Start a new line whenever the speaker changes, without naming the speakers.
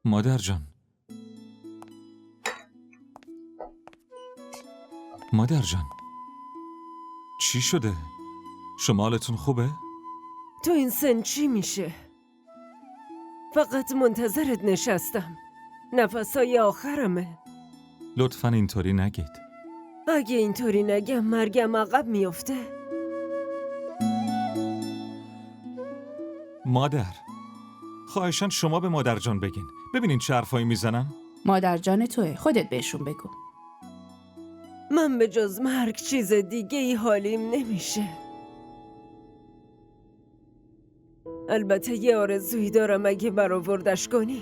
مادر جان، مادر جان، چی شده؟ شما حالتون خوبه؟
تو این سن چی میشه؟ فقط منتظرت نشستم. نفسای آخرمه.
لطفاً اینطوری نگید.
اگه اینطوری نگم مرگم عقب میفته.
مادر، خواهشاً شما به مادر جان بگین. ببینین چه حرفایی میزنن؟
مادر جان توه، خودت بهشون بگو.
من به جز مرگ چیز دیگه ای حالیم نمیشه. البته یه آرزویی دارم اگه برآوردش کنی.